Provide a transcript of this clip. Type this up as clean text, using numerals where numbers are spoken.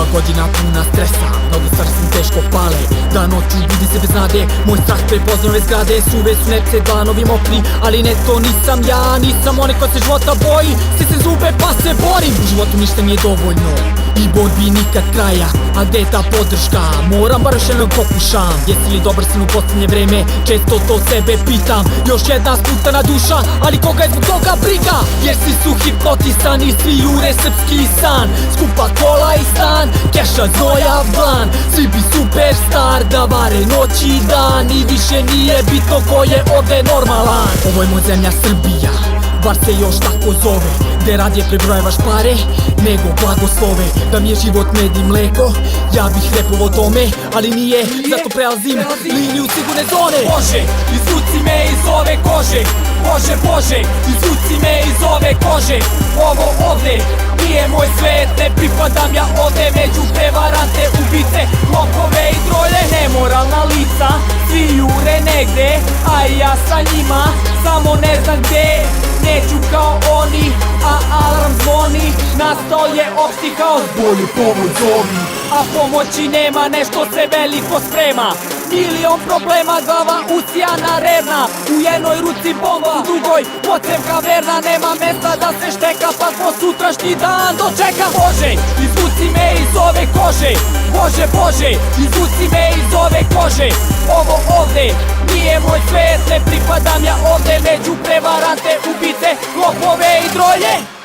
Nova godina puna stresa, mnogi stvari se mi teško pale. Da noću budi se bez nade, moj strah prepozna ove zgrade. Suve su nepce, dlanovi mokri, ali ne to nisam ja. Nisam onaj ko se života boji, stisne zube pa se borim. U životu ništa nije dovoljno i borbi nikad kraja. A gde je ta podrška? Moram bar još jednom pokušam. Jesi li dobar sin u posljednje vreme? Često to sebe pitam. Još jedna sputana duša, ali koga je zbog toga briga? Jer svi su hipnotisani, svi jure srpski san. Skupa kola i stan, keša znoja blan. Svi bi superstar da vare noć i dan. I više nije bitno ko je ovde normalan. Ovo je moja zemlja Srbija, bar se još tako zove. Gde radije prebrojevaš pare nego blagoslove. Da mi je život med i mleko, ja bih repovo tome, ali nije, zato prelazim liniju sigurne zone. Bože, izvuci me iz ove kože. Bože, Bože, izvuci me iz ove kože. Ovo ovde nije moj svet, ne pripadam ja ovde. Među prevarante, ubice, lopove i trolje. Nemoralna lica, svi jure negde, a i ja sa njima, samo ne znam gde. Neću kao oni, a alarm zvoni. Nastao je opšti haos, bolju pomoć zovi. A pomoći nema, nešto se veliko sprema. Milion problema, glava usijana revna. U jednoj ruci bomba, u drugoj potreb kaverna. Nema mesta da se šteka, pa ko sutrašnji dan dočeka. Bože, izvuci me iz ove kože. Bože, Bože, izvuci me iz ove kože. Ovo ovde nije moj svet, ne pripadam ja ovde. Među prevarante, ubice, lopove i drolje.